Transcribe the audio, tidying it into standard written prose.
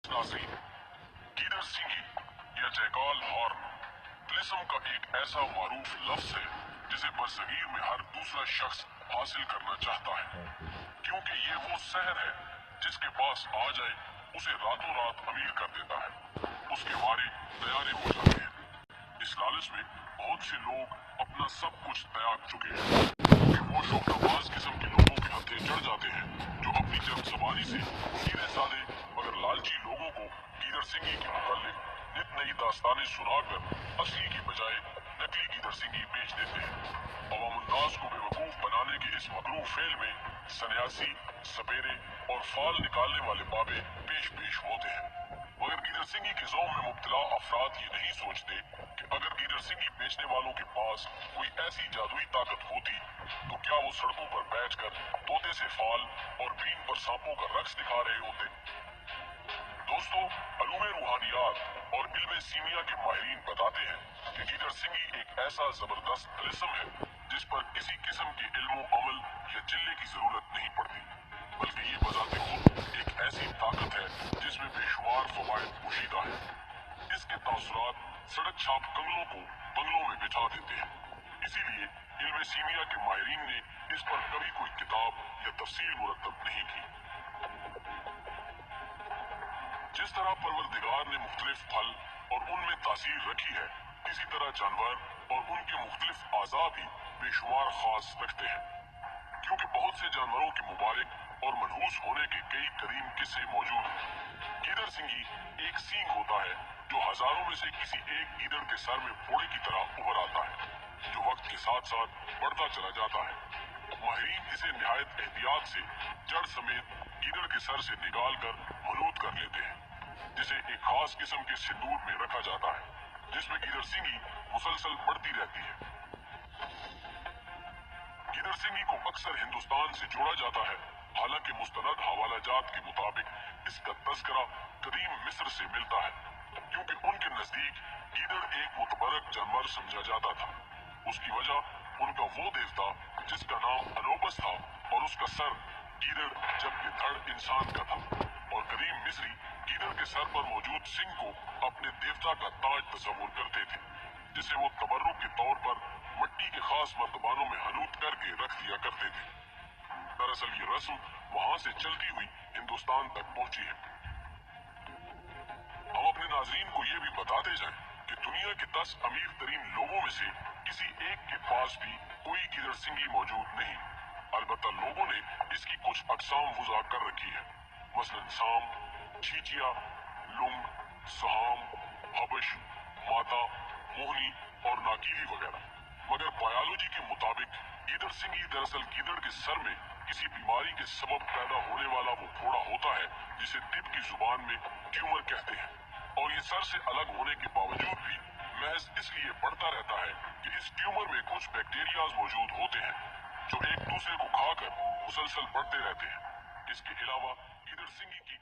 नाज़रीन, गीदड़ सिंगी या जयकाल हॉर्न तिलिस्म का एक ऐसा मारूफ लफ्ज है जिसे बरसगीर में हर दूसरा शख्स हासिल करना चाहता है, क्योंकि ये वो शहर है जिसके पास आ जाए उसे रातों रात अमीर कर देता है। उसके वारे दयारे हो जाते हैं। इस लालच में बहुत से लोग अपना सब कुछ त्याग चुके हैं, क्योंकि वो शौकनवाज किस्म के लोगों के हत्थे चढ़ जाते हैं जो अपनी जन्म सवारी से सीधे साधे मगर लालची लोगों को गीदड़ सिंगी के मुतालिक नित नई दास्तानें सुनाकर असली की बजाय नकली गीदड़ सिंगी बेच देते हैं। अवामुन्नास को बेवकूफ बनाने के इस मकरूह फेल में सन्यासी, सपेरे और फाल निकालने वाले बाबे पेश होते हैं, मगर गीदड़ सिंगी के ज़ौम में मुब्तला अफराद ये नहीं सोचते कि अगर गीदड़ सिंगी बेचने वालों के पास कोई ऐसी जादुई ताकत होती तो क्या वो सड़कों पर बैठकर तोते से फाल और बीन पर सांपों का रक्स दिखा रहे होते। दोस्तों, अलूमे रूहानियात और इल्मे सीमिया के माहिरीन बताते हैं कि गीदड़ सिंगी एक ऐसा जबरदस्त तिलिस्म है जिस पर किसी किस्म के इल्मो अमल या चिल्ले की जरूरत नहीं पड़ती, बल्कि ये बजाते खुद एक ऐसी ताकत है जिसमें बेशुमार फवायद पोशीदा है। इसके तासुरात सड़क छाप कंगलों को बंगलों में बिठा देते हैं। इसीलिए इल्मे सीमिया के माहिरीन ने इस पर कभी कोई किताब या तफसील मुरतब नहीं की। जिस तरह परवरदिगार ने मुख्तलिफ फल और उनमें तासीर रखी है, इसी तरह जानवर और उनके मुख्तलिफ आज़ा भी बेशुमार खास रखते हैं, क्योंकि बहुत से जानवरों के मुबारक और मनहूस होने के कई करीम किस्से मौजूद हैं। गीदड़ सिंगी एक सींग होता है जो हजारों में से किसी एक गीदड़ के सर में फोड़े की तरह उभर आता है, जो वक्त के साथ साथ बढ़ता चला जाता है। माहिरीन इसे निहायत एहतियात से जड़ समेत गीदड़ के सर से निकाल कर मलूद कर लेते हैं, जिसे एक खास किस्म के सिंदूर में रखा जाता है, जिसमें गीदड़ सिंगी मुसलसल बढ़ती रहती है। गीदड़ सिंगी को अक्सर हिंदुस्तान से जोड़ा जाता है, हालांकि मुस्तनद हवालाजात के मुताबिक इसका तस्करा कदीम मिस्र से मिलता है, क्योंकि उनके नजदीक गीदड़ एक मुतबरक जानवर समझा जाता था। उसकी वजह उनका वो देवता जिसका नाम अनोबस था और उसका सर गीदड़ जबकि धड़ इंसान का था, और कदीम मिस्री गीदड़ के सर पर मौजूद सिंग को अपने देवता का ताज तस्वुर करते थे, जिसे वो तबर्रुक के तौर पर मट्टी के खास मर्तबानों में हनूत करके रख दिया करते थे। दरअसल ये रस्म वहां से चलती हुई हिंदुस्तान तक पहुंची है। हम अपने नाजरीन को ये भी बताते जाएं कि दुनिया के 10 अमीर तरीन लोगों में से किसी एक के पास भी कोई गीदड़ सिंगी मौजूद नहीं। अलबत्ता लोगों ने इसकी कुछ अकसाम वज़ा कर रखी है, मसलन साम, चीचिया, लुंग, सहाम, हबश, माता, मोहनी और नाकीली वगैरह। मगर बायोलॉजी के मुताबिक गीदड़ सिंगी दरअसल गीदड़ के सर में किसी बीमारी के सबब पैदा होने वाला वो फोड़ा होता है जिसे तिब की जुबान में ट्यूमर कहते हैं, और ये सर से अलग होने के बावजूद भी महज इसलिए बढ़ता रहता है कि इस ट्यूमर में कुछ बैक्टीरियाज मौजूद होते हैं जो एक दूसरे को खाकर मुसलसल बढ़ते रहते हैं। इसके अलावा गीदड़ सिंगी की